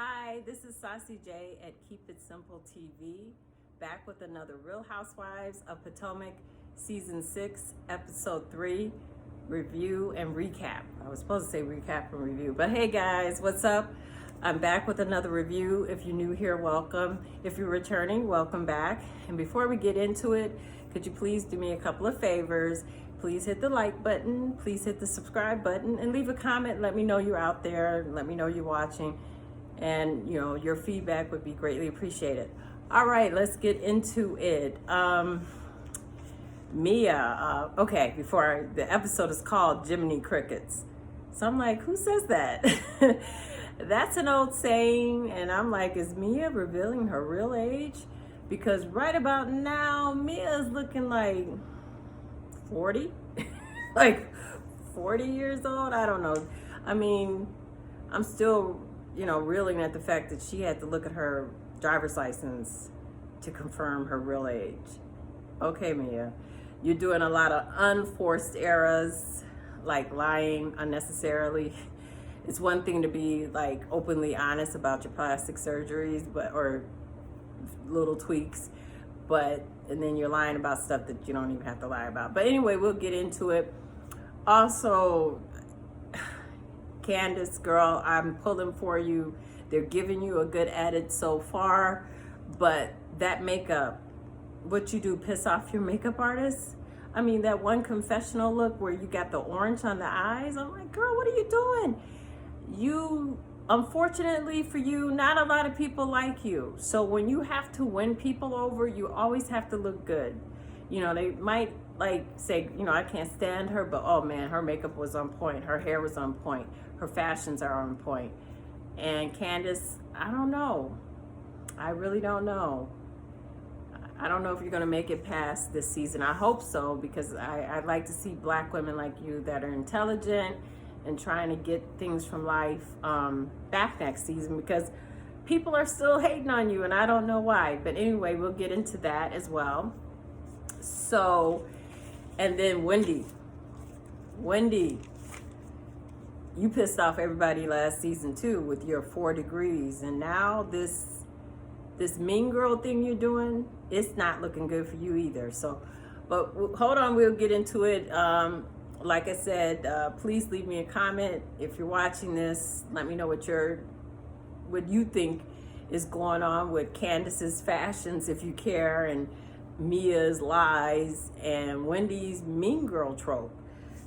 Hi, this is Saucy J at Keep It Simple TV, back with another Real Housewives of Potomac Season 6, Episode 3, review and recap. I was supposed to say recap and review, but hey guys, what's up? I'm back with another review. If you're new here, welcome. If you're returning, welcome back. And before we get into it, could you please do me a couple of favors? Please hit the like button, please hit the subscribe button, and leave a comment. Let me know you're out there, let me know you're watching. And your feedback would be greatly appreciated. All right, let's get into it. Mia, okay, the episode is called Jiminy Crickets. So I'm like, who says that? That's an old saying, and I'm like, is Mia revealing her real age? Because right about now, Mia is looking like 40, like 40 years old. I don't know. I mean, I'm still reeling at the fact that she had to look at her driver's license to confirm her real age. Okay, Mia, you're doing a lot of unforced errors, like lying unnecessarily. It's one thing to be like openly honest about your plastic surgeries, or little tweaks, and then you're lying about stuff that you don't even have to lie about. But anyway, we'll get into it. Also, Candace, girl, I'm pulling for you. They're giving you a good edit so far, but that makeup, what you do, piss off your makeup artist? I mean, that one confessional look where you got the orange on the eyes, I'm like, girl, what are you doing? Unfortunately for you, not a lot of people like you. So when you have to win people over, you always have to look good. They might say, I can't stand her, but oh man, her makeup was on point. Her hair was on point. Her fashions are on point. And Candace, I don't know. I really don't know. I don't know if you're going to make it past this season. I hope so, because I'd like to see black women like you that are intelligent and trying to get things from life back next season, because people are still hating on you and I don't know why. But anyway, we'll get into that as well. So, and then Wendy, you pissed off everybody last season too with your 4 degrees, and now this mean girl thing you're doing, it's not looking good for you either. So, but hold on, we'll get into it. Like I said, please leave me a comment if you're watching this. Let me know what you think is going on with Candace's fashions, if you care, and Mia's lies, and Wendy's mean girl trope.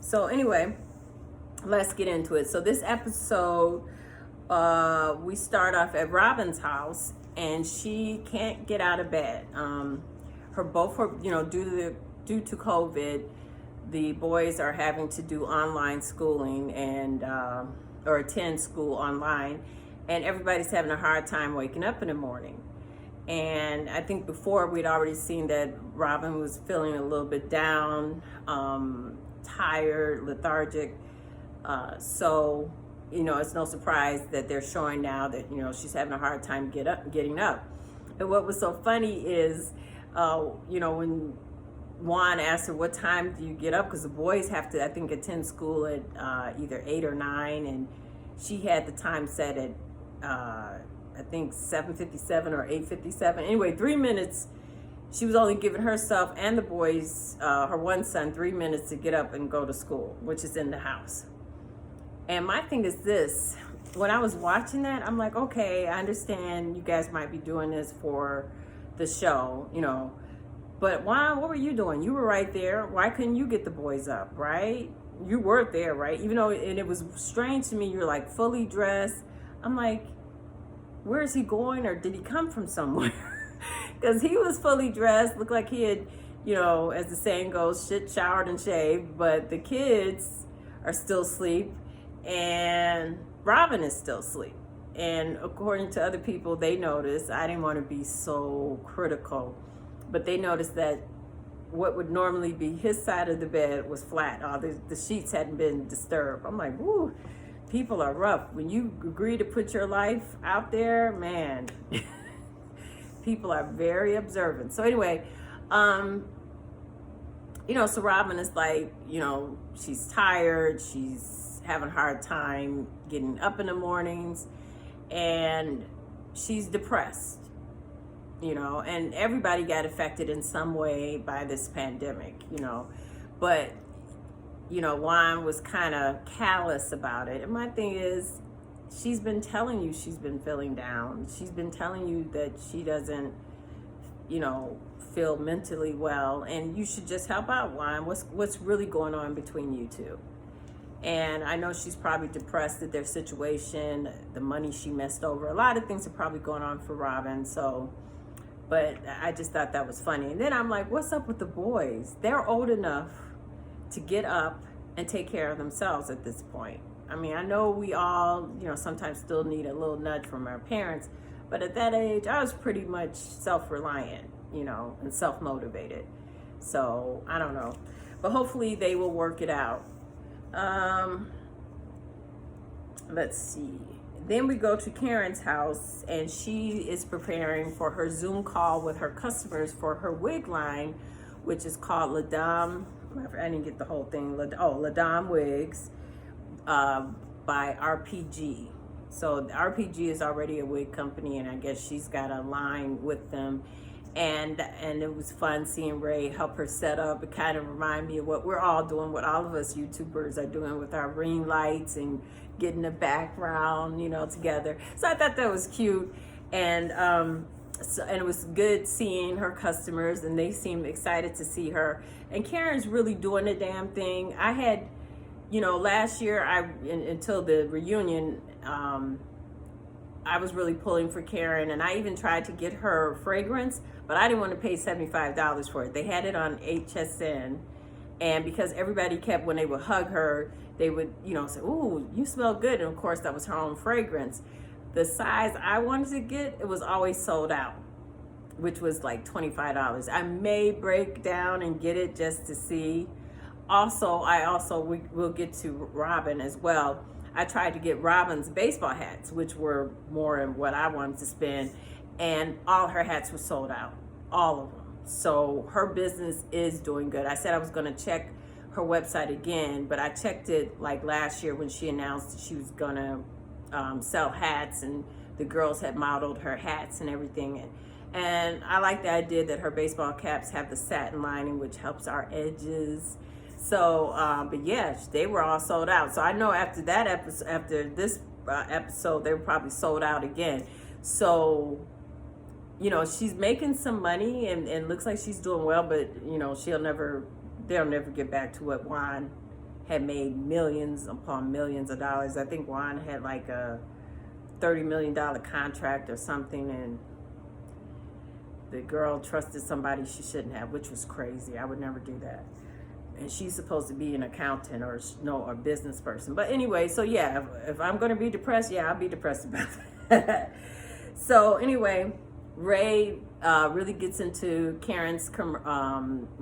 So anyway, let's get into it. So this episode, we start off at Robin's house, and she can't get out of bed. Due to COVID, the boys are having to do online schooling and or attend school online, and everybody's having a hard time waking up in the morning. And I think before we'd already seen that Robin was feeling a little bit down, tired, lethargic. So it's no surprise that they're showing now that she's having a hard time getting up. And what was so funny is when Juan asked her, what time do you get up? Because the boys have to, I think, attend school at either 8 or 9, and she had the time set at I think 7:57 or 8:57. Anyway, 3 minutes. She was only giving herself and the boys, her one son, 3 minutes to get up and go to school, which is in the house. And my thing is this: when I was watching that, I'm like, okay, I understand you guys might be doing this for the show, but why? What were you doing? You were right there. Why couldn't you get the boys up, right? You were there, right? Even though, and it was strange to me, you're like fully dressed. I'm like, where is he going, or did he come from somewhere? Because he was fully dressed, looked like he had, as the saying goes, shit showered and shaved, but the kids are still asleep, and Robin is still asleep. And according to other people, they noticed, I didn't want to be so critical, but they noticed that what would normally be his side of the bed was flat. The sheets hadn't been disturbed. I'm like, woo, people are rough. When you agree to put your life out there, man, people are very observant. So anyway, so Robin is like, she's tired. She's having a hard time getting up in the mornings. and she's depressed, you know, and everybody got affected in some way by this pandemic, you know, but, you know, Juan was kind of callous about it. And my thing is, she's been telling you she's been feeling down. She's been telling you that she doesn't, you know, feel mentally well, and you should just help out, Juan. What's really going on between you two? And I know she's probably depressed at their situation, the money she messed over. A lot of things are probably going on for Robin. So, but I just thought that was funny. And then I'm like, what's up with the boys? They're old enough to get up and take care of themselves at this point. I mean, I know we all, you know, sometimes still need a little nudge from our parents, but at that age, I was pretty much self-reliant, you know, and self-motivated. So I don't know, but hopefully they will work it out. Let's see. Then we go to Karen's house, and she is preparing for her Zoom call with her customers for her wig line, which is called La Dame. I didn't get the whole thing. La Dame Wigs by RPG. So the RPG is already a wig company, and I guess she's got a line with them. And it was fun seeing Ray help her set up. It kind of reminded me of what we're all doing, what all of us YouTubers are doing with our ring lights and getting the background, you know, together. So I thought that was cute. And and it was good seeing her customers, and they seemed excited to see her. And Karen's really doing the damn thing. I had, you know, last year, until the reunion, I was really pulling for Karen, and I even tried to get her fragrance, but I didn't want to pay $75 for it. They had it on HSN, and because everybody kept, when they would hug her, they would, you know, say, "Ooh, you smell good," and of course that was her own fragrance. The size I wanted to get, it was always sold out, which was like $25. I may break down and get it just to see. Also, we'll get to Robin as well. I tried to get Robin's baseball hats, which were more than what I wanted to spend, and all her hats were sold out, all of them. So her business is doing good. I said I was going to check her website again, but I checked it like last year when she announced that she was going to sell hats, and the girls had modeled her hats and everything. And I like the idea that her baseball caps have the satin lining, which helps our edges. So, but yeah, they were all sold out. So I know after that episode, after this episode, they were probably sold out again. So, you know, she's making some money, and looks like she's doing well, but you know, they'll never get back to what Juan had made, millions upon millions of dollars. I think Juan had like a $30 million contract or something, and the girl trusted somebody she shouldn't have, which was crazy. I would never do that. And she's supposed to be an accountant or a business person. But anyway, so yeah, if I'm going to be depressed, yeah, I'll be depressed about that. So anyway, Ray really gets into Karen's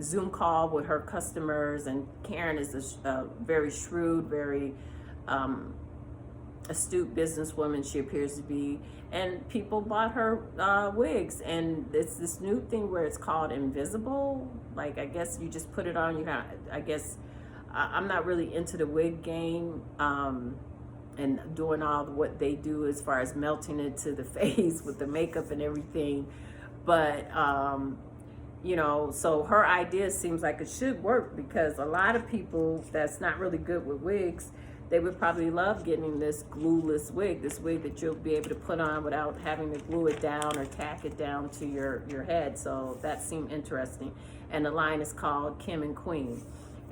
Zoom call with her customers, and Karen is a very shrewd, very astute businesswoman she appears to be, and people bought her wigs, and it's this new thing where it's called invisible. Like, I guess you just put it on, you know, I guess I'm not really into the wig game and doing all what they do as far as melting it to the face with the makeup and everything, but you know, so her idea seems like it should work, because a lot of people that's not really good with wigs, they would probably love getting this glueless wig, this wig that you'll be able to put on without having to glue it down or tack it down to your head. So that seemed interesting. And the line is called Kim and Queen.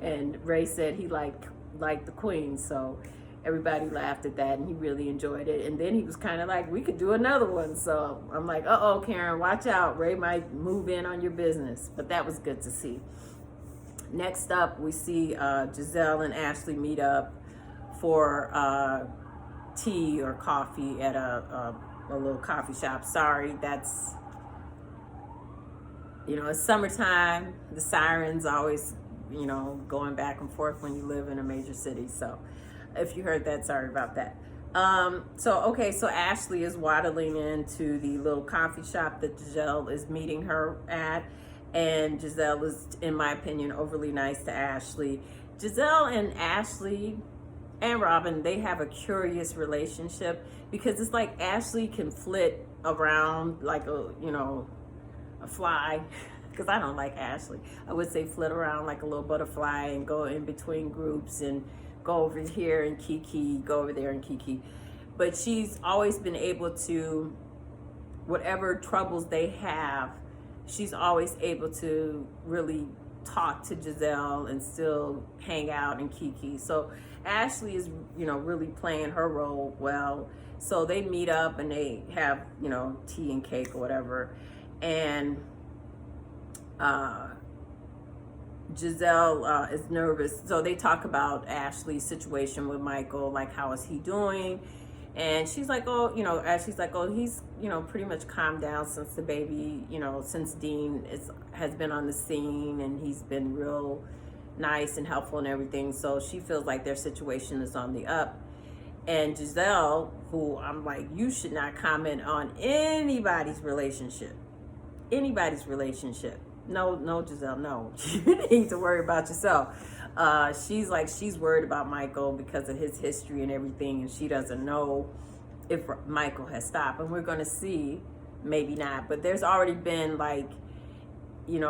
And Ray said he liked the Queen, so everybody laughed at that, and he really enjoyed it. And then he was kind of like, we could do another one. So I'm like, uh-oh, Karen, watch out. Ray might move in on your business. But that was good to see. Next up, we see Giselle and Ashley meet up for tea or coffee at a little coffee shop. Sorry, that's, you know, it's summertime. The sirens always, you know, going back and forth when you live in a major city. So if you heard that, sorry about that. So Ashley is waddling into the little coffee shop that Giselle is meeting her at. And Giselle is, in my opinion, overly nice to Ashley. Giselle and Ashley and Robin, they have a curious relationship because it's like Ashley can flit around like a fly. Because I don't like Ashley. I would say flit around like a little butterfly and go in between groups and go over here and kiki, go over there and kiki. But she's always been able to, whatever troubles they have, she's always able to really talk to Giselle and still hang out and kiki. So Ashley is, really playing her role well. So they meet up and they have, tea and cake or whatever. And Giselle is nervous. So they talk about Ashley's situation with Michael, like how is he doing? And she's like, oh, Ashley's like, oh, he's, pretty much calmed down since the baby, since Dean has been on the scene, and he's been real nice and helpful and everything. So she feels like their situation is on the up. And Giselle, who I'm like, you should not comment on anybody's relationship. No, Giselle, no. You need to worry about yourself. She's worried about Michael because of his history and everything, and she doesn't know if Michael has stopped. And we're going to see, maybe not. But there's already been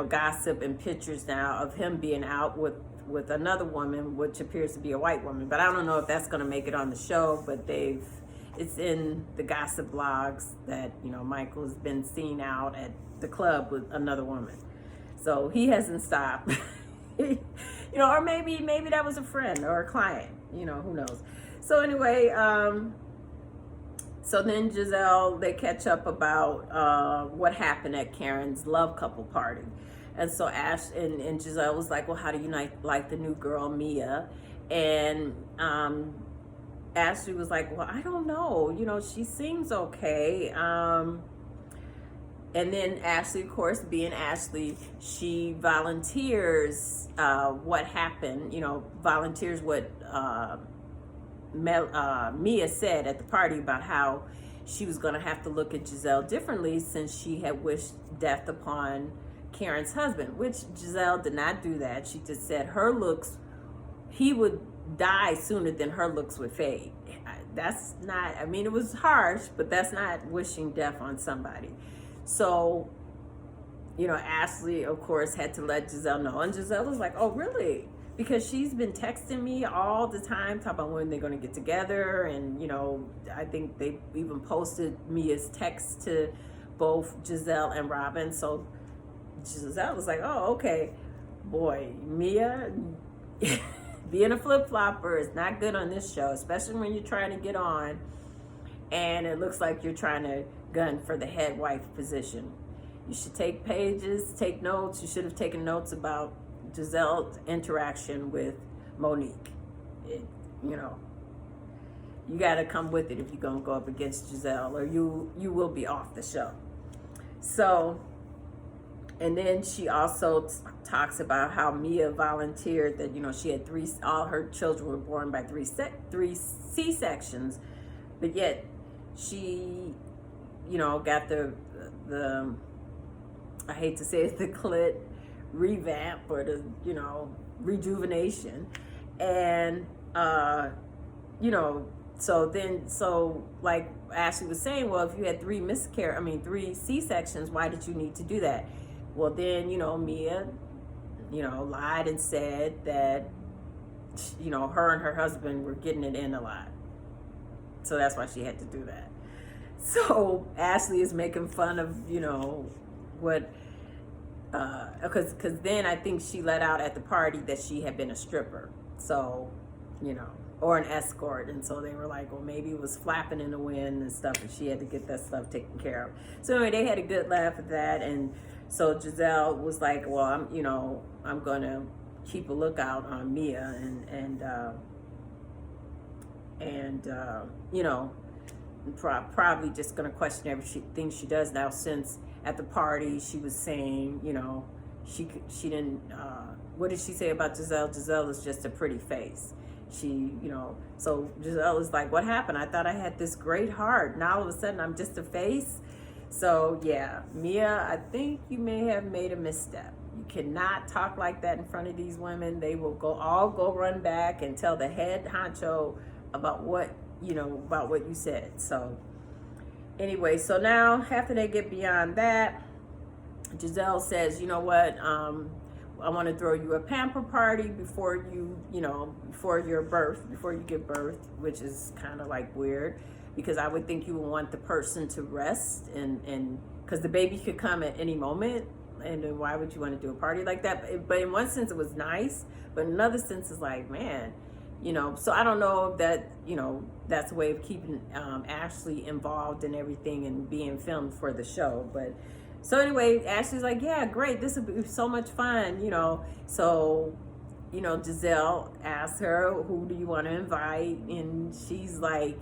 gossip and pictures now of him being out with another woman, which appears to be a white woman. But I don't know if that's going to make it on the show. But it's in the gossip blogs that Michael has been seen out at the club with another woman. So he hasn't stopped. Or maybe that was a friend or a client, who knows. So anyway, so then Giselle, they catch up about what happened at Karen's love couple party. And so Ash and Giselle was like, well, how do you like the new girl, Mia? And Ashley was like, well, I don't know. She seems okay. And then Ashley, of course, being Ashley, she volunteers what happened, volunteers what Mia said at the party about how she was going to have to look at Giselle differently since she had wished death upon Karen's husband, which Giselle did not do that. She just said he would die sooner than her looks would fade. That's not, it was harsh, but that's not wishing death on somebody. So, Ashley, of course, had to let Giselle know. And Giselle was like, oh, really? Because she's been texting me all the time, talking about when they're going to get together. And, I think they even posted Mia's text to both Giselle and Robin. So Giselle was like, oh, okay. Boy, Mia, being a flip-flopper is not good on this show, especially when you're trying to get on. And it looks like you're trying to gun for the head wife position. You should take pages, take notes. You should have taken notes about Giselle's interaction with Monique. You got to come with it if you're going to go up against Giselle, or you will be off the show. So, and then she also talks about how Mia volunteered that, she had all her children were born by three C-sections, but yet she, got the I hate to say it, the clit revamp or the, rejuvenation. And, so like Ashley was saying, well, if you had three C-sections, why did you need to do that? Well, then, Mia, lied and said that, her and her husband were getting it in a lot. So that's why she had to do that. So Ashley is making fun of, what, because then I think she let out at the party that she had been a stripper. So, or an escort. And so they were like, well, maybe it was flapping in the wind and stuff, and she had to get that stuff taken care of. So anyway, they had a good laugh at that. And so Giselle was like, well, I'm going to keep a lookout on Mia probably just going to question everything she does now, since at the party she was saying, she didn't, what did she say about Giselle? Giselle is just a pretty face. So Giselle is like, what happened? I thought I had this great heart. Now all of a sudden I'm just a face. So yeah, Mia, I think you may have made a misstep. You cannot talk like that in front of these women. They will all go run back and tell the head honcho about what you said. So anyway, so now after they get beyond that, Giselle says, you know what, I want to throw you a pamper party before before you give birth, which is kind of like weird, because I would think you would want the person to rest, and because the baby could come at any moment, and then why would you want to do a party like that? But in one sense it was nice, but in another sense it's like, man, so I don't know if that, that's a way of keeping Ashley involved in everything and being filmed for the show. But so anyway, Ashley's like, yeah, great, this would be so much fun, So, Giselle asked her, who do you want to invite? And she's like,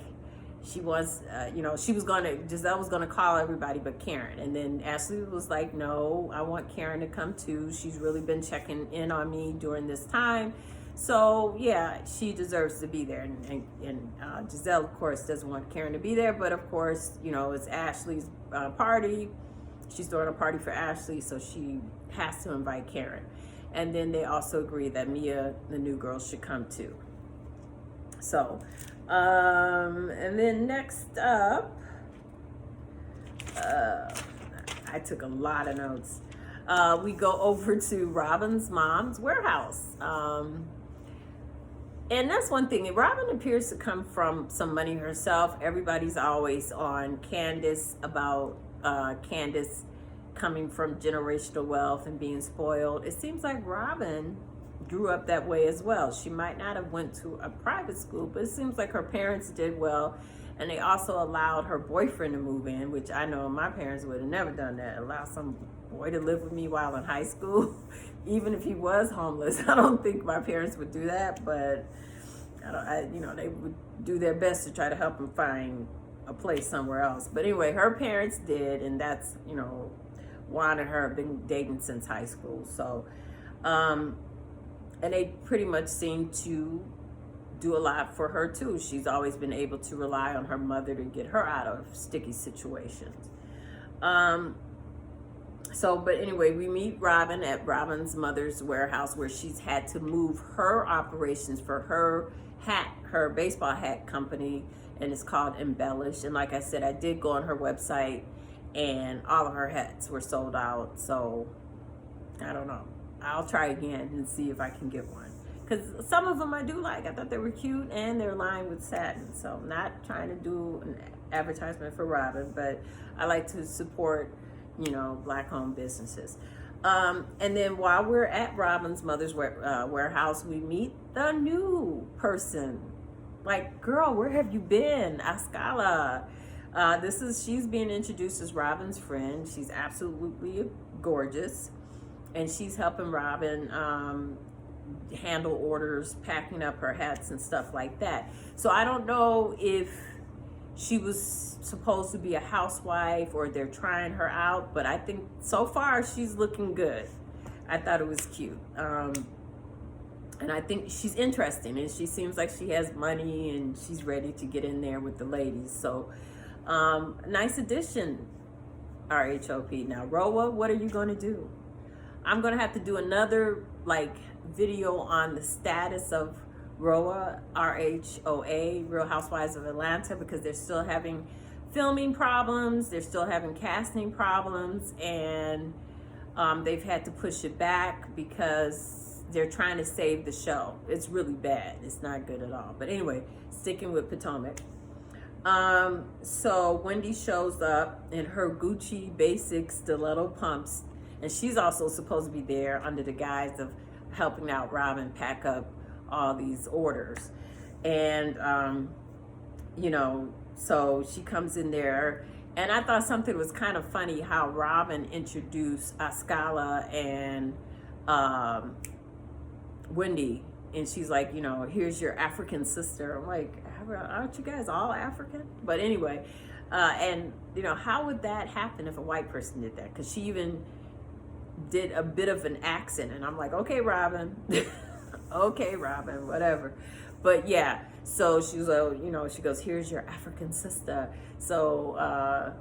she wants, Giselle was gonna call everybody but Karen. And then Ashley was like, no, I want Karen to come too. She's really been checking in on me during this time. So yeah, she deserves to be there. And Giselle, of course, doesn't want Karen to be there, but of course, it's Ashley's party. She's throwing a party for Ashley, so she has to invite Karen. And then they also agree that Mia, the new girl, should come too. So, and then next up, I took a lot of notes. We go over to Robin's mom's warehouse. And that's one thing. Robin appears to come from some money herself. Everybody's always on Candace about Candace coming from generational wealth and being spoiled. It seems like Robin grew up that way as well. She might not have went to a private school, but it seems like her parents did well, and they also allowed her boyfriend to move in, which I know my parents would have never done that. Allow some boy to live with me while in high school, even if he was homeless. I don't think my parents would do that, but they would do their best to try to help him find a place somewhere else. But anyway, her parents did, and that's, Juan and her have been dating since high school. So, and they pretty much seem to do a lot for her too. She's always been able to rely on her mother to get her out of sticky situations. But anyway, we meet Robin at Robin's mother's warehouse, where she's had to move her operations for her baseball hat company, and it's called Embellish. And like I said, I did go on her website, and all of her hats were sold out. So I don't know. I'll try again and see if I can get one, because some of them I do like. I thought they were cute, and they're lined with satin. So I'm not trying to do an advertisement for Robin, but I like to support, Black-owned businesses. And then while we're at Robin's mother's warehouse, we meet the new person. Like, girl, where have you been? Ascala. She's being introduced as Robin's friend. She's absolutely gorgeous. And she's helping Robin handle orders, packing up her hats and stuff like that. So I don't know if she was supposed to be a housewife or they're trying her out, but I think so far she's looking good. I thought it was cute. And I think she's interesting, and she seems like she has money and she's ready to get in there with the ladies. So nice addition, RHOP. Now, Roa, what are you going to do? I'm going to have to do another video on the status of Roa, RHOA, Real Housewives of Atlanta, because they're still having filming problems, they're still having casting problems, and they've had to push it back because they're trying to save the show. It's really bad. It's not good at all. But anyway, sticking with Potomac. So Wendy shows up in her Gucci basic stiletto pumps, and she's also supposed to be there under the guise of helping out Robin pack up all these orders. And so she comes in there, and I thought something was kind of funny how Robin introduced Ascala and Wendy, and she's like, here's your African sister. I'm like, aren't you guys all African? But anyway, and how would that happen if a white person did that? Because she even did a bit of an accent, and I'm like, okay, Robin. Okay, Robin, whatever. But yeah, so she was, she goes, here's your African sister. So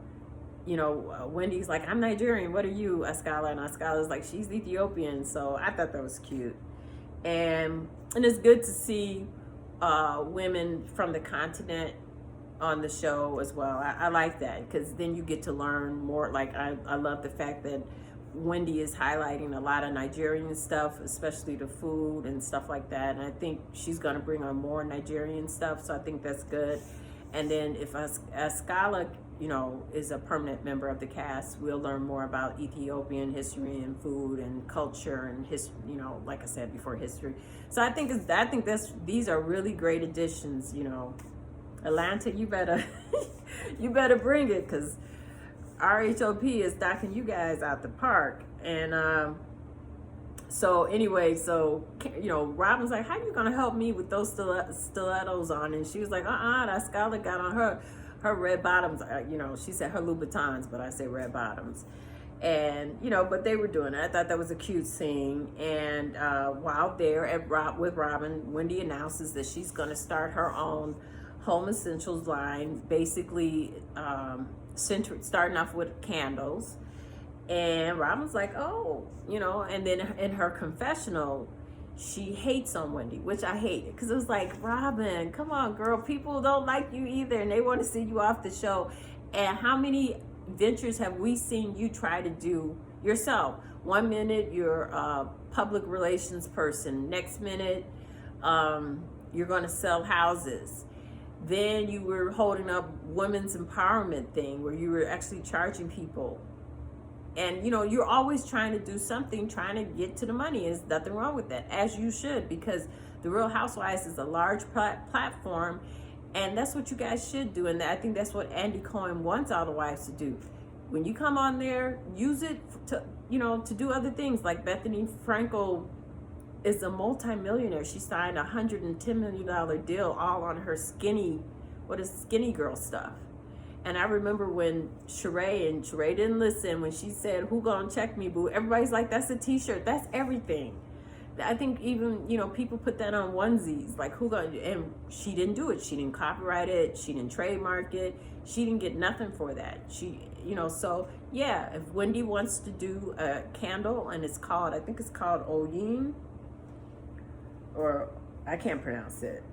Wendy's like, I'm Nigerian, what are you, Ascala? And Ascala's like, she's Ethiopian. So I thought that was cute. And it's good to see women from the continent on the show as well. I like that, because then you get to learn more. Like, I love the fact that Wendy is highlighting a lot of Nigerian stuff, especially the food and stuff like that. And I think she's going to bring on more Nigerian stuff. So I think that's good. And then if Ascala, is a permanent member of the cast, we'll learn more about Ethiopian history and food and culture and like I said before, history. So I think these are really great additions. Atlanta, you better you better bring it, because RHOP is knocking you guys out the park. And so anyway, Robin's like, how you gonna help me with those stilettos on? And she was like, that Scarlett got on her red bottoms. She said her Louboutins, but I say red bottoms. And but they were doing it. I thought that was a cute scene. And while there with Robin, Wendy announces that she's gonna start her own home essentials line, basically starting off with candles. And Robin's like, oh, and then in her confessional, she hates on Wendy, which I hated, because it was like, Robin, come on, girl, people don't like you either, and they want to see you off the show. And how many ventures have we seen you try to do yourself? 1 minute you're a public relations person, next minute you're going to sell houses. Then you were holding up women's empowerment thing where you were actually charging people. And, you're always trying to do something, trying to get to the money. There's nothing wrong with that, as you should, because The Real Housewives is a large platform, and that's what you guys should do. And I think that's what Andy Cohen wants all the wives to do. When you come on there, use it to, to do other things. Like Bethany Frankel is a multimillionaire. She signed a $110 million deal all on her skinny girl stuff. And I remember when Sheree didn't listen, when she said, who gonna check me, boo? Everybody's like, that's a t-shirt, that's everything. I think even, people put that on onesies, like and she didn't do it. She didn't copyright it. She didn't trademark it. She didn't get nothing for that. So yeah, if Wendy wants to do a candle, and I think it's called Oyin, or I can't pronounce it.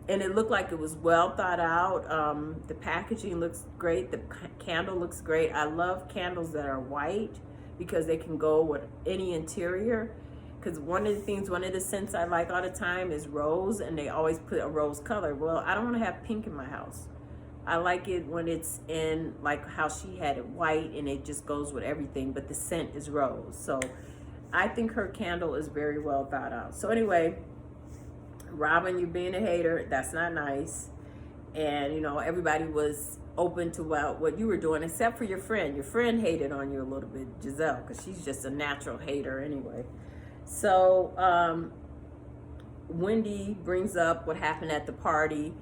And it looked like it was well thought out. The packaging looks great. The candle looks great. I love candles that are white, because they can go with any interior. Because one of the scents I like all the time is rose, and they always put a rose color. Well, I don't want to have pink in my house. I like it when it's in, like how she had it, white, and it just goes with everything, but the scent is rose. So I think her candle is very well thought out. So anyway, Robin, you being a hater, that's not nice. And everybody was open to what you were doing, except for your friend. Your friend hated on you a little bit, Giselle, because she's just a natural hater anyway. So Wendy brings up what happened at the party,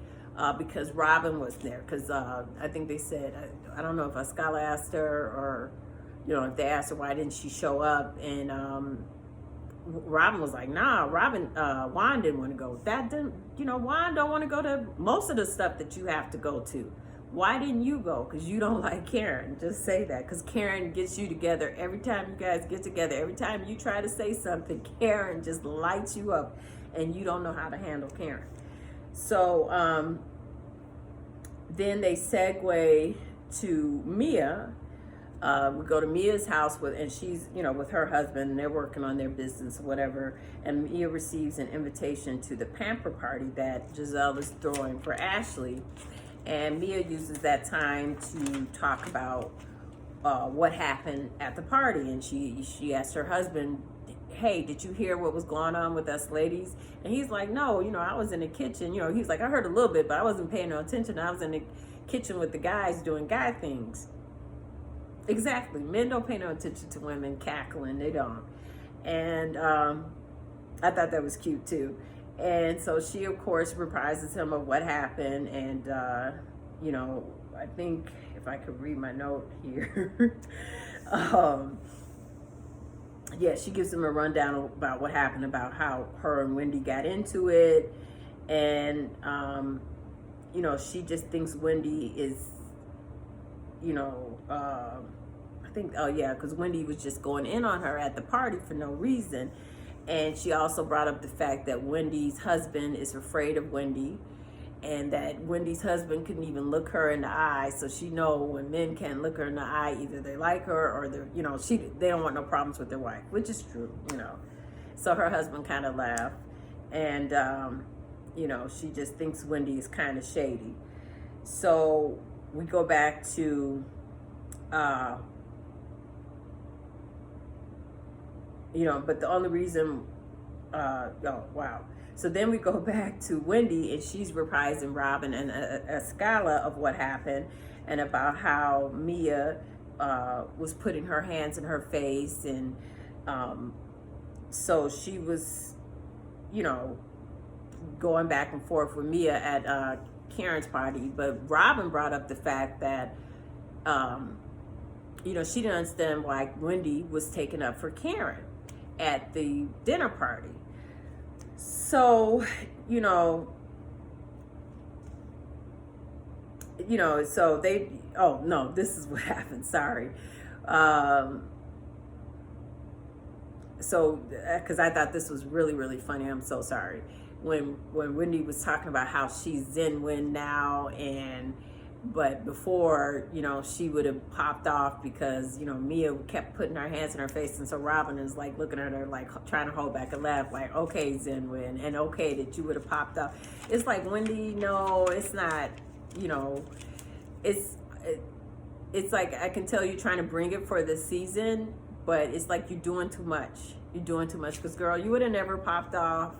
because Robin was there. Because I think they said, I don't know if Ascala asked her, or if they asked her why didn't she show up, and Robin was like, nah, Juan didn't want to go. Juan don't want to go to most of the stuff that you have to go to. Why didn't you go? Because you don't like Karen. Just say that, because Karen gets you together. Every time you guys get together, every time you try to say something, Karen just lights you up, and you don't know how to handle Karen. So then they segue to Mia. We go to Mia's house and she's, with her husband, and they're working on their business, whatever. And Mia receives an invitation to the pamper party that Giselle is throwing for Ashley. And Mia uses that time to talk about what happened at the party. And she asked her husband, hey, did you hear what was going on with us ladies? And he's like, no, I was in the kitchen. He's like, I heard a little bit, but I wasn't paying no attention. I was in the kitchen with the guys doing guy things. Exactly. Men don't pay no attention to women cackling. They don't. And I thought that was cute too. And so she, of course, reprises him of what happened. And, I think if I could read my note here, she gives him a rundown about what happened, about how her and Wendy got into it. And, she just thinks Wendy is you know, I think, oh yeah, because Wendy was just going in on her at the party for no reason. And she also brought up the fact that Wendy's husband is afraid of Wendy, and that Wendy's husband couldn't even look her in the eye. So she know when men can't look her in the eye, either they like her or they're, you know, they don't want no problems with their wife, which is true, you know. So her husband kind of laughed, and you know, she just thinks Wendy is kind of shady. So we go back to you know, but the only reason, oh wow. So then we go back to Wendy, and she's reprising Robin and a scala of what happened, and about how Mia was putting her hands in her face, and so she was, you know, going back and forth with Mia at Karen's party. But Robin brought up the fact that you know, she didn't understand why Wendy was taken up for Karen at the dinner party. So, you know, so they, oh no, this is what happened, sorry. So, because I thought this was really, really funny, I'm so sorry. When Wendy was talking about how she's Zen Win now, and but before, you know, she would have popped off because, you know, Mia kept putting her hands in her face, and so Robin is like looking at her like trying to hold back a laugh, like, okay, Zen Win, and okay that you would have popped off. It's like, Wendy, no, it's not, you know, it's like, I can tell you trying to bring it for the season, but it's like you're doing too much. You're doing too much, because girl, you would have never popped off.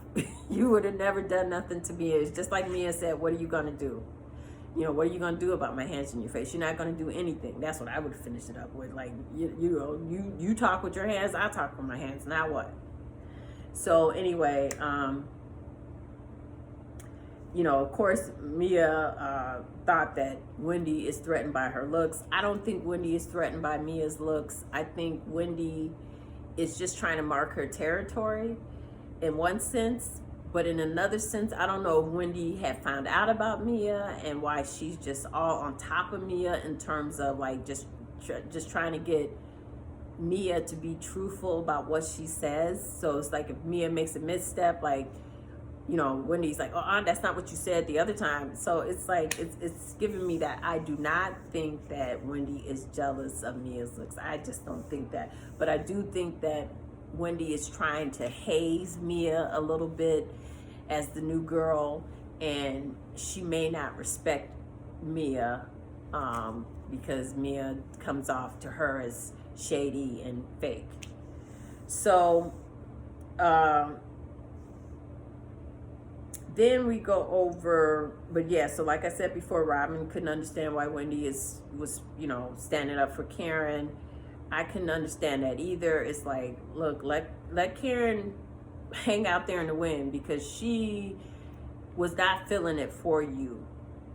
You would have never done nothing to Mia. It's just like Mia said, what are you gonna do? You know, what are you going to do about my hands in your face? You're not going to do anything. That's what I would finish it up with. Like, you talk with your hands, I talk with my hands. Now what? So anyway, you know, of course, Mia thought that Wendy is threatened by her looks. I don't think Wendy is threatened by Mia's looks. I think Wendy is just trying to mark her territory in one sense. But in another sense, I don't know if Wendy had found out about Mia and why she's just all on top of Mia in terms of like just trying to get Mia to be truthful about what she says. So it's like if Mia makes a misstep, like, you know, Wendy's like, oh, that's not what you said the other time. So it's like, it's giving me that I do not think that Wendy is jealous of Mia's looks. I just don't think that. But I do think that Wendy is trying to haze Mia a little bit as the new girl, and she may not respect Mia because Mia comes off to her as shady and fake. So then we go over, but yeah, so like I said before, Robin couldn't understand why Wendy was, you know, standing up for Karen. I couldn't understand that either. It's like, look, let Karen hang out there in the wind, because she was not feeling it for you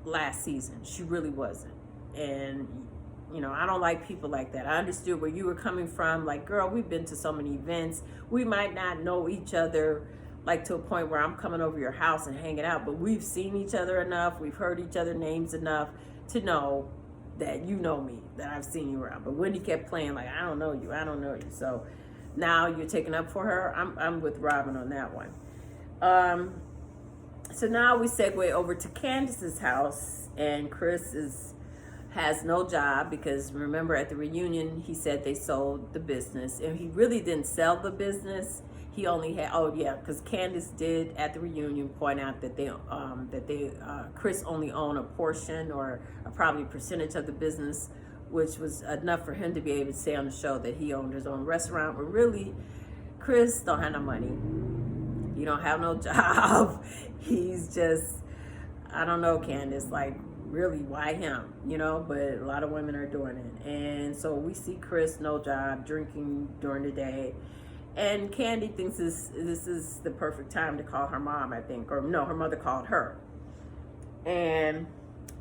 last season. She really wasn't. And, you know, I don't like people like that. I understood where you were coming from. Like, girl, we've been to so many events. We might not know each other, like, to a point where I'm coming over your house and hanging out, but we've seen each other enough. We've heard each other's names enough to know that you know me, that I've seen you around. But Wendy kept playing like, I don't know you, I don't know you. So now you're taking up for her. I'm with Robin on that one. So now we segue over to Candace's house, and Chris has no job because, remember, at the reunion he said they sold the business, and he really didn't sell the business. He only had, oh yeah, because Candace did at the reunion point out that Chris only owned a portion or probably percentage of the business, which was enough for him to be able to say on the show that he owned his own restaurant. But really, Chris don't have no money. He don't have no job. He's just, I don't know, Candace, like, really, why him? You know, but a lot of women are doing it. And so we see Chris, no job, drinking during the day. And Candy thinks this is the perfect time to call her mom, I think. Or no, her mother called her. And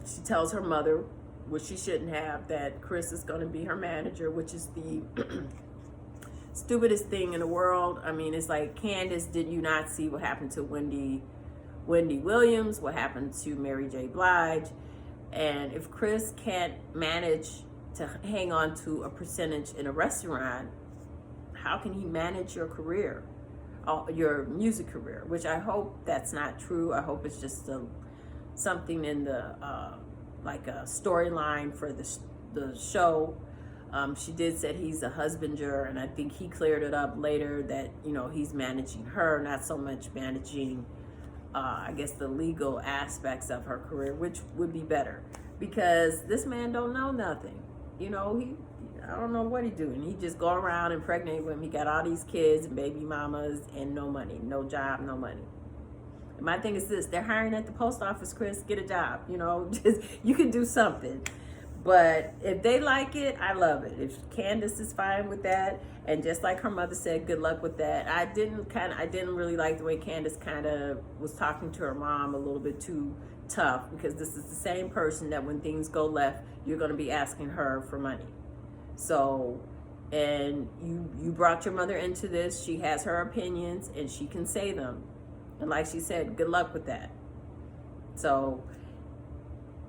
she tells her mother, which she shouldn't have, that Chris is going to be her manager, which is the stupidest thing in the world. I mean, it's like, Candace, did you not see what happened to Wendy Williams, what happened to Mary J. Blige? And if Chris can't manage to hang on to a percentage in a restaurant, how can he manage your career, your music career? Which I hope that's not true. I hope it's just something in the like a storyline for the show. She did say he's a husbander, and I think he cleared it up later that, you know, he's managing her, not so much managing, I guess, the legal aspects of her career, which would be better, because this man don't know nothing. You know, I don't know what he's doing. He just go around impregnate women. He got all these kids and baby mamas and no money, no job, no money. And my thing is this: they're hiring at the post office, Chris. Get a job. You know, just you can do something. But if they like it, I love it. If Candace is fine with that, and just like her mother said, good luck with that. I didn't really like the way Candace kind of was talking to her mom a little bit too tough, because this is the same person that when things go left, you're going to be asking her for money. So, and you brought your mother into this. She has her opinions and she can say them. And like she said, good luck with that. So,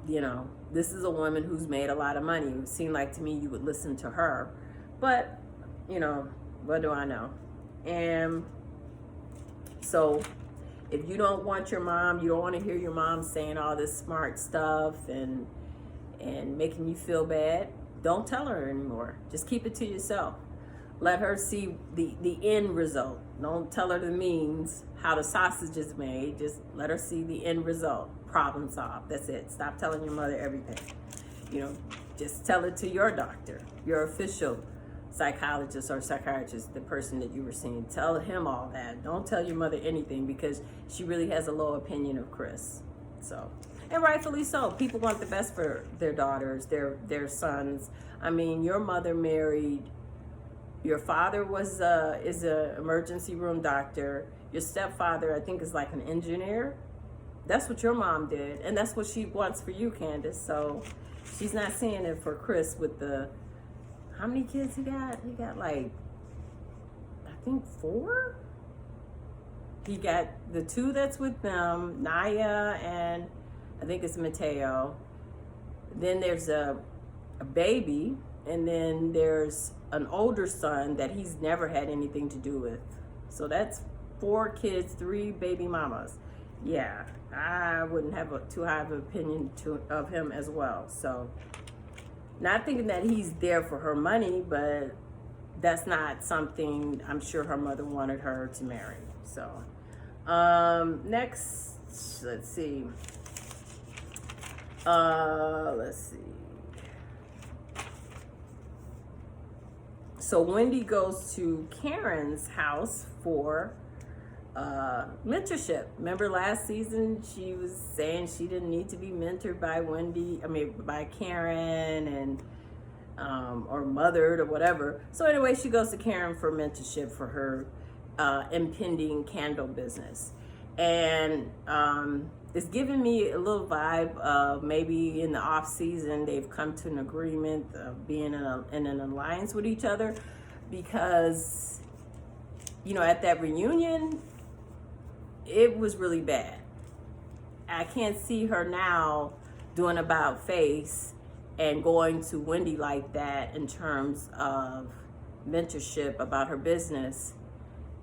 you know, this is a woman who's made a lot of money. It seemed like to me you would listen to her. But, you know, what do I know? And so if you don't want your mom, you don't want to hear your mom saying all this smart stuff and making you feel bad, don't tell her anymore. Just keep it to yourself. Let her see the end result. Don't tell her the means, how the sausage is made. Just let her see the end result. Problem solved. That's it. Stop telling your mother everything. You know, just tell it to your doctor, your official psychologist or psychiatrist, the person that you were seeing. Tell him all that. Don't tell your mother anything, because she really has a low opinion of Chris. So, and rightfully so. People want the best for their daughters, their sons. I mean, your mother married, your father is a emergency room doctor. Your stepfather, I think, is like an engineer. That's what your mom did, and that's what she wants for you, Candace. So she's not seeing it for Chris with the, how many kids he got? He got like, I think 4? He got the 2 that's with them, Naya and I think it's Mateo. Then there's a baby, and then there's an older son that he's never had anything to do with. So that's 4 kids, 3 baby mamas. Yeah, I wouldn't have too high of an opinion of him as well. So, not thinking that he's there for her money, but that's not something I'm sure her mother wanted her to marry. So, next, let's see. So Wendy goes to Karen's house for mentorship. Remember last season she was saying she didn't need to be mentored by by Karen and or mothered or whatever. So anyway, she goes to Karen for mentorship for her impending candle business. And it's giving me a little vibe of maybe in the off season they've come to an agreement of being in an alliance with each other, because, you know, at that reunion, it was really bad. I can't see her now doing about face and going to Wendy like that in terms of mentorship about her business.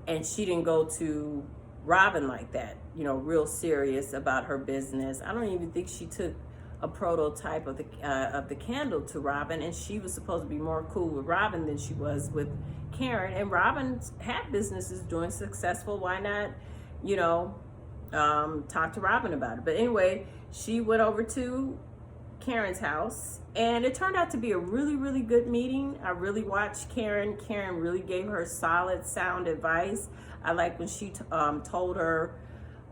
And she didn't go to Robin like that, you know, real serious about her business. I don't even think she took a prototype of the candle to Robin, and she was supposed to be more cool with Robin than she was with Karen. And Robin's had businesses doing successful. Why not, you know, talk to Robin about it? But anyway, she went over to Karen's house, and it turned out to be a really, really good meeting. I really watched Karen. Karen really gave her solid, sound advice. I like when she told her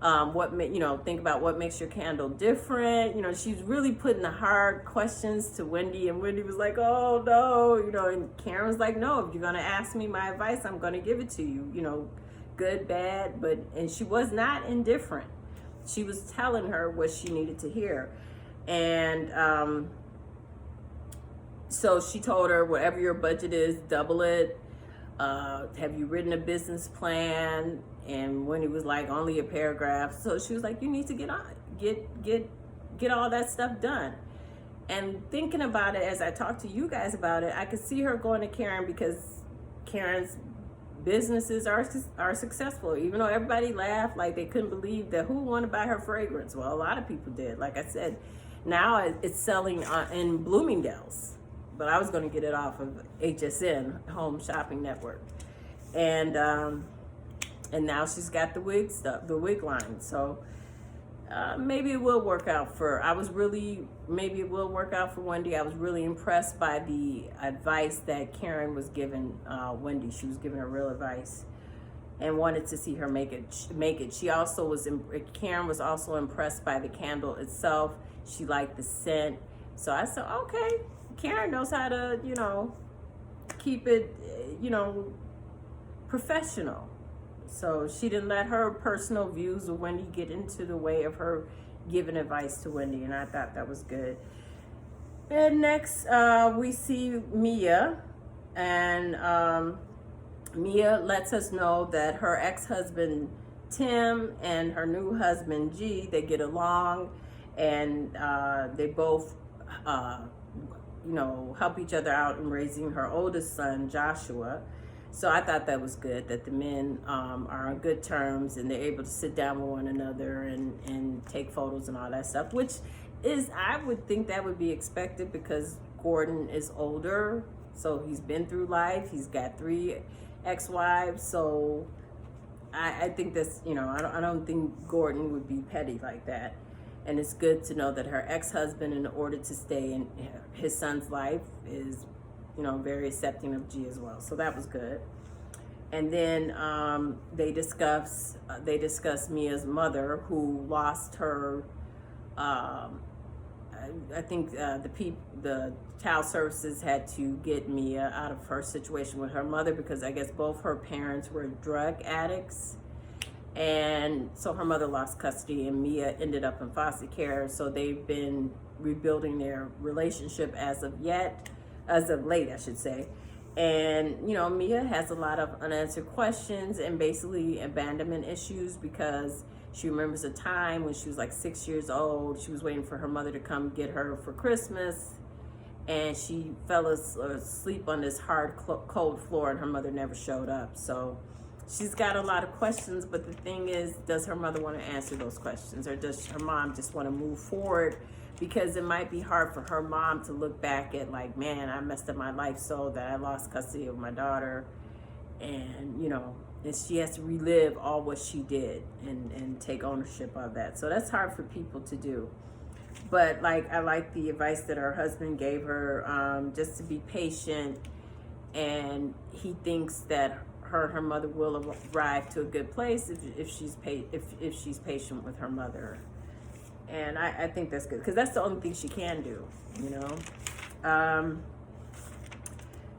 think about what makes your candle different. You know, she's really putting the hard questions to Wendy, and Wendy was like, oh no, you know, and Karen was like, no, if you're gonna ask me my advice, I'm gonna give it to you, you know, good, bad, and she was not indifferent. She was telling her what she needed to hear. And so she told her, whatever your budget is, double it. Have you written a business plan? And Wendy was like, only a paragraph. So she was like, you need to get all that stuff done. And thinking about it, as I talk to you guys about it, I could see her going to Karen because Karen's businesses are successful. Even though everybody laughed, like they couldn't believe that who wanted to buy her fragrance. Well, a lot of people did. Like I said, now it's selling in Bloomingdale's, but I was going to get it off of HSN, Home Shopping Network, and now she's got the wig stuff, the wig line. So maybe it will work out for. Maybe it will work out for Wendy. I was really impressed by the advice that Karen was giving Wendy. She was giving her real advice, and wanted to see her make it. She also Karen was also impressed by the candle itself. She liked the scent. So I said, okay, Karen knows how to, keep it, professional. So she didn't let her personal views of Wendy get into the way of her giving advice to Wendy, and I thought that was good. And next, we see Mia, and Mia lets us know that her ex-husband Tim and her new husband G, they get along, and they both, help each other out in raising her oldest son Joshua. So I thought that was good, that the men are on good terms and they're able to sit down with one another and take photos and all that stuff, which is, I would think that would be expected because Gordon is older. So he's been through life. He's got 3 ex-wives. So I think that's, I don't think Gordon would be petty like that. And it's good to know that her ex-husband, in order to stay in his son's life, is very accepting of G as well. So that was good. And then they discuss Mia's mother, who lost her. I think the child services had to get Mia out of her situation with her mother because I guess both her parents were drug addicts. And so her mother lost custody and Mia ended up in foster care. So they've been rebuilding their relationship as of late, I should say. And, Mia has a lot of unanswered questions and basically abandonment issues because she remembers a time when she was like 6 years old. She was waiting for her mother to come get her for Christmas. And she fell asleep on this hard, cold floor and her mother never showed up. So she's got a lot of questions, but the thing is, does her mother want to answer those questions, or does her mom just want to move forward? Because it might be hard for her mom to look back at like, man, I messed up my life so that I lost custody of my daughter. And, and she has to relive all what she did and take ownership of that. So that's hard for people to do. But I like the advice that her husband gave her, just to be patient. And he thinks that her mother will arrive to a good place if she's patient with her mother. And I think that's good because that's the only thing she can do,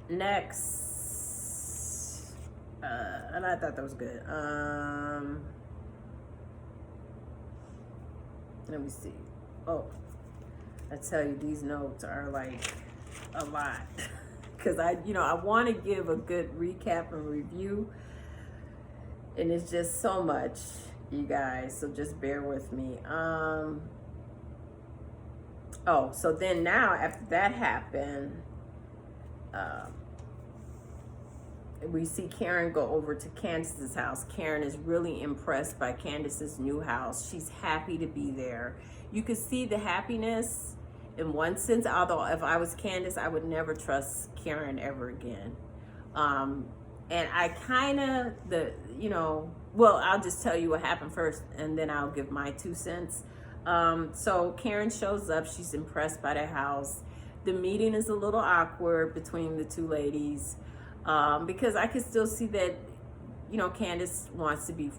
Next, and I thought that was good. Let me see. Oh, I tell you, these notes are like a lot because I want to give a good recap and review, and it's just so much, you guys, so just bear with me. So then now after that happened, we see Karen go over to Candace's house. Karen is really impressed by Candace's new house. She's happy to be there. You could see the happiness in one sense, although if I was Candace, I would never trust Karen ever again. And I kind of, I'll just tell you what happened first and then I'll give my 2 cents. So Karen shows up. She's impressed by the house. The meeting is a little awkward between the 2 ladies because I could still see that, Candace wants to be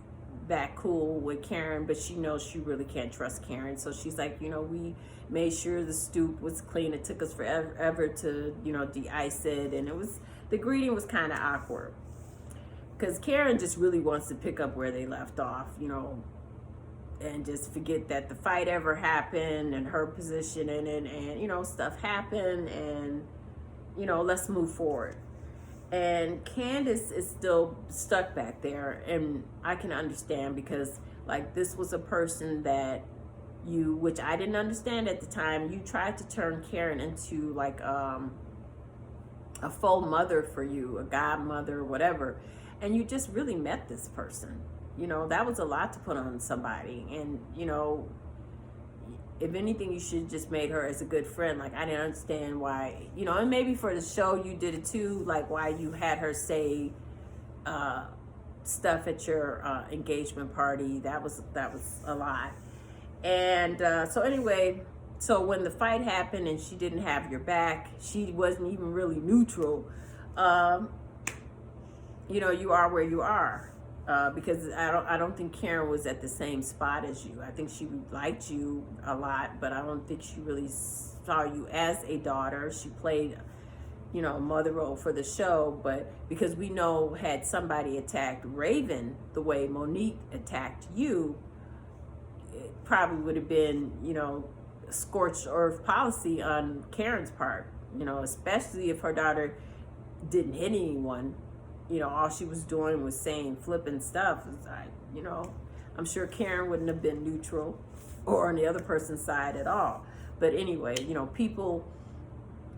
back cool with Karen, but she knows she really can't trust Karen. So she's like, we made sure the stoop was clean. It took us forever to, de-ice it. And the greeting was kind of awkward. Because Karen just really wants to pick up where they left off, and just forget that the fight ever happened and her position in it, and, stuff happened, and, let's move forward. And Candace is still stuck back there, and I can understand because, this was a person that which I didn't understand at the time, you tried to turn Karen into like a full mother for you, a godmother, whatever. And you just really met this person. That was a lot to put on somebody. And, if anything, you should just made her as a good friend. Like, I didn't understand why, and maybe for the show you did it too, like why you had her say stuff at your engagement party. That was a lot. And so anyway, so when the fight happened and she didn't have your back, she wasn't even really neutral. You are where you are. Because I don't think Karen was at the same spot as you. I think she liked you a lot, but I don't think she really saw you as a daughter. She played, mother role for the show, but because we know had somebody attacked Raven the way Monique attacked you, it probably would have been, scorched earth policy on Karen's part, especially if her daughter didn't hit anyone. All she was doing was saying flipping stuff. It's like, I'm sure Karen wouldn't have been neutral or on the other person's side at all. But anyway, people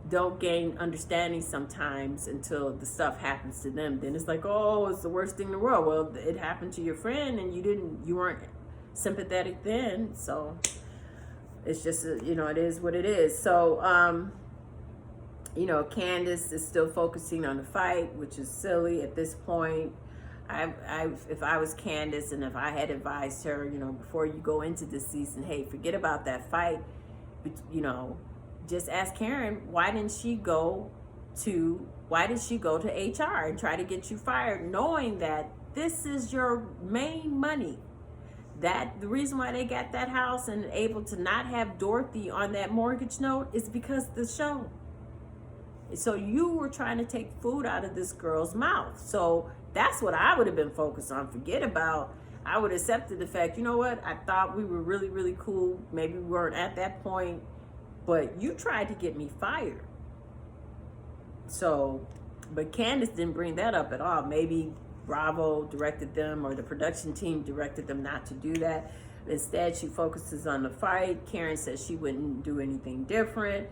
don't gain understanding sometimes until the stuff happens to them. Then it's like, oh, it's the worst thing in the world. Well, it happened to your friend and you weren't sympathetic then. So it's just, it is what it is. So, Candace is still focusing on the fight, which is silly at this point. If I was Candace and if I had advised her, before you go into this season, hey, forget about that fight. Just ask Karen, why did she go to HR and try to get you fired, knowing that this is your main money? That the reason why they got that house and able to not have Dorothy on that mortgage note is because of the show. So you were trying to take food out of this girl's mouth. So that's what I would have been focused on. Forget about, I would have accepted the fact, I thought we were really, really cool. Maybe we weren't at that point, but you tried to get me fired. So, but Candace didn't bring that up at all. Maybe Bravo directed them or the production team directed them not to do that. Instead, she focuses on the fight. Karen says she wouldn't do anything different.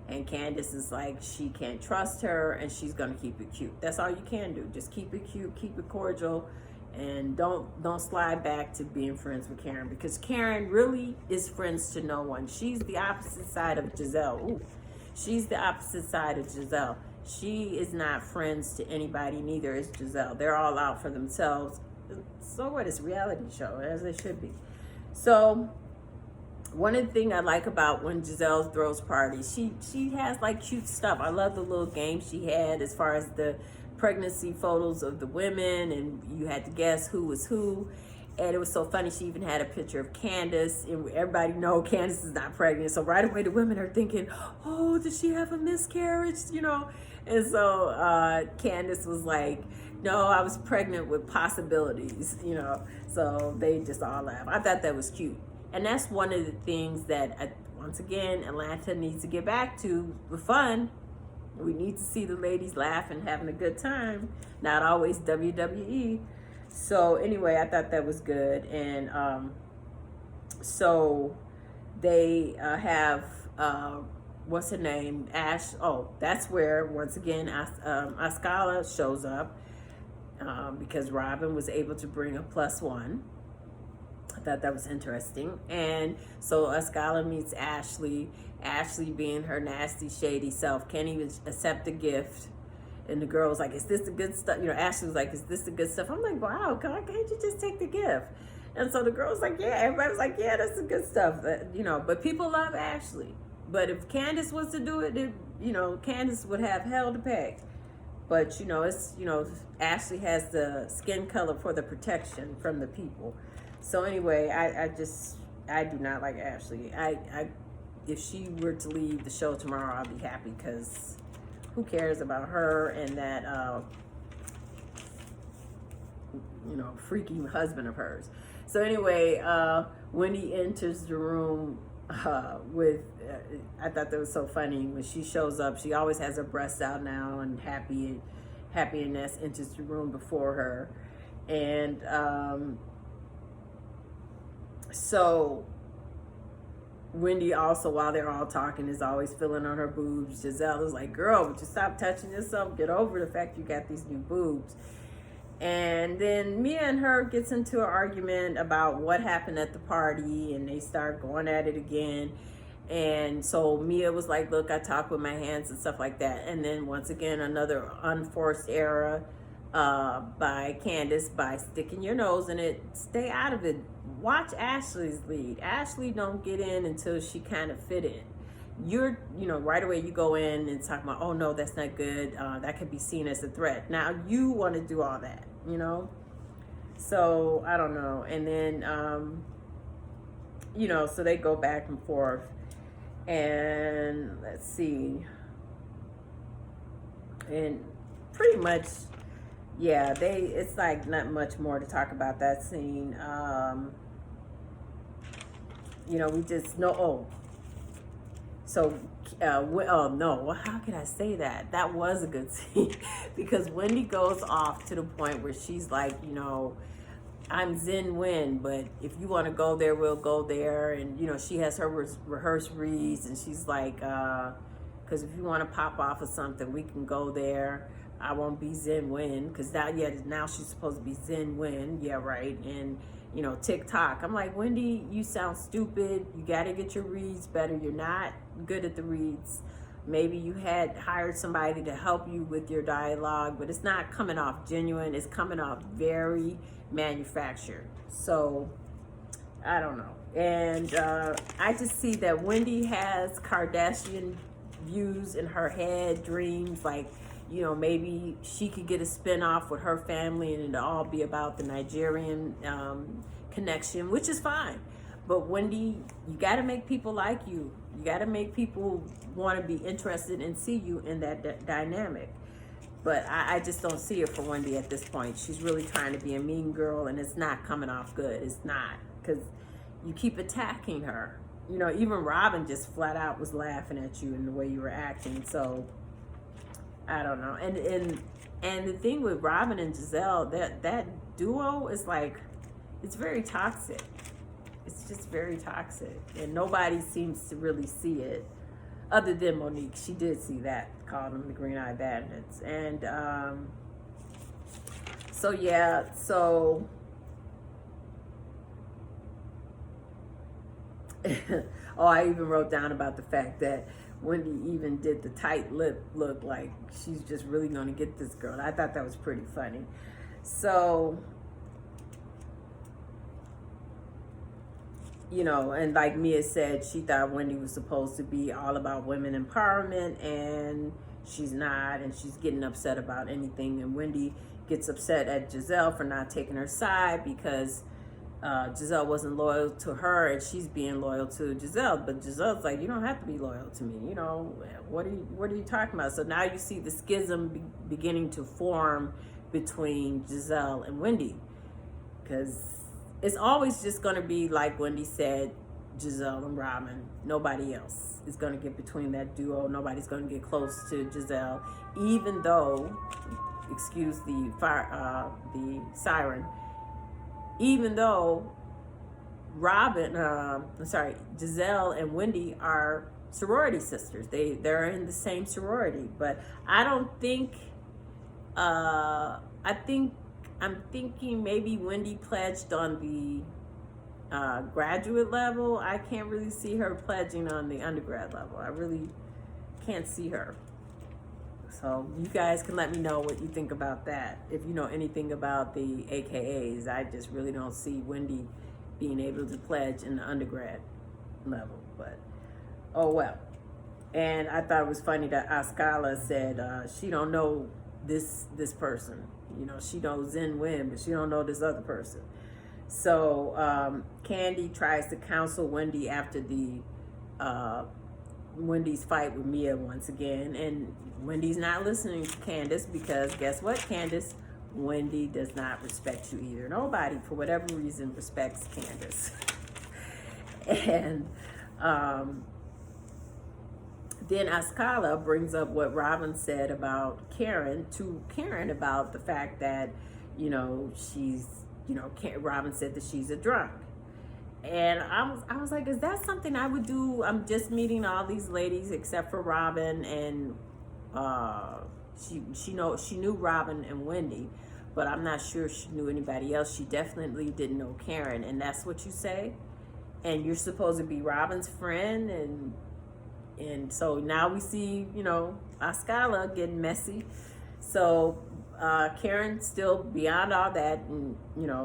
And Candace is like, she can't trust her and she's gonna keep it cute. That's all you can do. Just keep it cute, keep it cordial, and don't slide back to being friends with Karen, because Karen really is friends to no one. She's the opposite side of Giselle. Ooh. She's the opposite side of Giselle. She is not friends to anybody, neither is Giselle. They're all out for themselves. So what? It's a reality show, as they should be. So one of the things I like about when Giselle throws parties, she has like cute stuff. I love the little game she had as far as the pregnancy photos of the women, and you had to guess who was who. And it was so funny, she even had a picture of Candace, and everybody know Candace is not pregnant. So right away the women are thinking, oh, did she have a miscarriage, And so Candace was like, no, I was pregnant with possibilities, So they just all laughed. I thought that was cute. And that's one of the things that, once again, Atlanta needs to get back to, the fun. We need to see the ladies laughing, having a good time, not always WWE. So anyway, I thought that was good. And so they have, what's her name? Ash. Oh, that's where, once again, Ascala shows up because Robin was able to bring a +1. I thought that was interesting. And so Ascala meets Ashley. Ashley, being her nasty, shady self, can't even accept the gift. And the girl was like, is this the good stuff? Ashley was like, is this the good stuff? I'm like, wow, can't you just take the gift? And so the girl was like, yeah. Everybody was like, yeah, that's the good stuff. But people love Ashley. But if Candace was to do it, Candace would have hell to pay. But, Ashley has the skin color for the protection from the people. So anyway, I do not like Ashley. If she were to leave the show tomorrow, I'll be happy, because who cares about her and that, freaky husband of hers. So anyway, Wendy enters the room with, I thought that was so funny. When she shows up, she always has her breasts out now, and happiness enters the room before her. And so Wendy also, while they're all talking, is always feeling on her boobs. Giselle is like, girl, would you stop touching yourself? Get over the fact you got these new boobs. And then Mia and her gets into an argument about what happened at the party, and they start going at it again. And so Mia was like, look, I talk with my hands and stuff like that. And then once again, another unforced error by Candace by sticking your nose in it. Stay out of it. Watch Ashley's lead. Ashley don't get in until she kind of fit in. You're, right away you go in and talk about, oh no, that's not good. That could be seen as a threat. Now you want to do all that, So I don't know. And then, so they go back and forth. And let's see. And pretty much, yeah, it's like not much more to talk about that scene. We just know, oh no, how could I say that? That was a good scene because Wendy goes off to the point where she's like, I'm Zen Win, but if you want to go there, we'll go there. And, she has her rehearsed reads, and she's like, because if you want to pop off of something, we can go there. I won't be Zen Win, because now she's supposed to be Zen Win. Yeah, right. And, TikTok. I'm like, Wendy, you sound stupid. You got to get your reads better. You're not good at the reads. Maybe you had hired somebody to help you with your dialogue, but it's not coming off genuine. It's coming off very manufactured. So I don't know. And I just see that Wendy has Kardashian views in her head, dreams like, maybe she could get a spinoff with her family and it'll all be about the Nigerian connection, which is fine. But Wendy, you got to make people like you. You got to make people want to be interested and see you in that dynamic. But I just don't see it for Wendy at this point. She's really trying to be a mean girl, and it's not coming off good. It's not, because you keep attacking her. Even Robin just flat out was laughing at you in the way you were acting. So I don't know. And the thing with Robin and Giselle, that duo is like, it's very toxic. It's just very toxic, and nobody seems to really see it, other than Monique. She did see that, called them the Green-Eyed Bandits. And so oh, I even wrote down about the fact that Wendy even did the tight lip look, like she's just really going to get this girl. I thought that was pretty funny. So, and like Mia said, she thought Wendy was supposed to be all about women empowerment, and she's not, and she's getting upset about anything. And Wendy gets upset at Giselle for not taking her side because Giselle wasn't loyal to her, and she's being loyal to Giselle. But Giselle's like, you don't have to be loyal to me. What are you talking about? So now you see the schism beginning to form between Giselle and Wendy, because it's always just going to be like Wendy said, Giselle and Robin. Nobody else is going to get between that duo. Nobody's going to get close to Giselle, even though, excuse the siren, even though Giselle and Wendy are sorority sisters. They're in the same sorority, but I don't think, I'm thinking maybe Wendy pledged on the graduate level. I can't really see her pledging on the undergrad level. I really can't see her. So you guys can let me know what you think about that. If you know anything about the AKAs, I just really don't see Wendy being able to pledge in the undergrad level. But, oh well. And I thought it was funny that Askala said she don't know this person. She knows Zen Win, but she don't know this other person. So Candy tries to counsel Wendy after the Wendy's fight with Mia once again, and Wendy's not listening to Candace, because guess what, Candace? Wendy does not respect you either. Nobody, for whatever reason, respects Candace. And then Askala brings up what Robin said about Karen to Karen about the fact that, she's, Robin said that she's a drunk. And I was like, is that something I would do? I'm just meeting all these ladies except for Robin, and she knew Robin and Wendy, but I'm not sure she knew anybody else. She definitely didn't know Karen, and that's what you say. And you're supposed to be Robin's friend, and so now we see, Ascala getting messy. So Karen, still beyond all that, and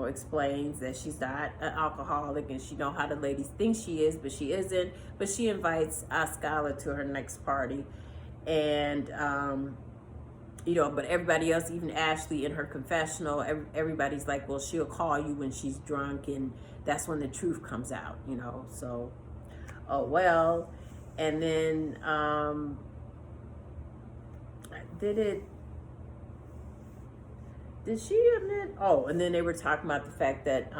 explains that she's not an alcoholic, and she know how the ladies think she is, but she isn't. But she invites Ascala to her next party, and but everybody else, even Ashley in her confessional, everybody's like, well, she'll call you when she's drunk, and that's when the truth comes out, So, oh well. And then did she admit? Oh, and then they were talking about the fact that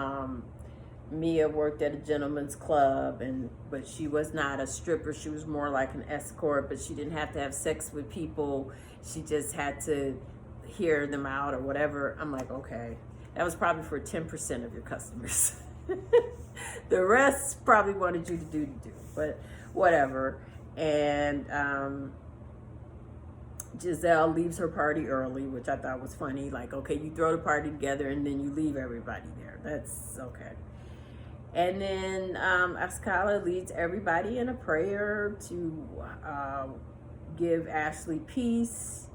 Mia worked at a gentleman's club, but she was not a stripper. She was more like an escort, but she didn't have to have sex with people. She just had to hear them out or whatever. I'm like, okay, that was probably for 10% of your customers. The rest probably wanted you to do, but whatever. And Giselle leaves her party early, which I thought was funny. Like, okay, you throw the party together and then you leave everybody there. That's okay. And then Ascala leads everybody in a prayer to give Ashley peace,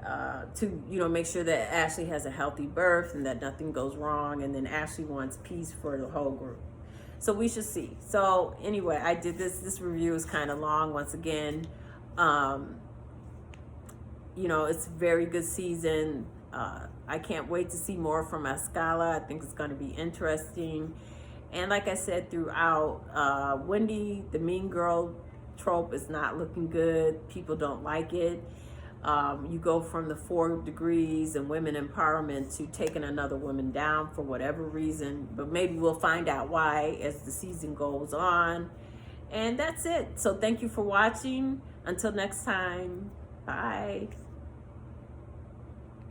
to make sure that Ashley has a healthy birth and that nothing goes wrong. And then Ashley wants peace for the whole group. So we should see. So anyway, I did this. This review is kind of long once again. It's a very good season. I can't wait to see more from Ascala. I think it's going to be interesting. And like I said throughout, Wendy, the mean girl trope, is not looking good. People don't like it. You go from the 4 degrees and women empowerment to taking another woman down for whatever reason. But maybe we'll find out why as the season goes on. And that's it. So thank you for watching. Until next time, bye.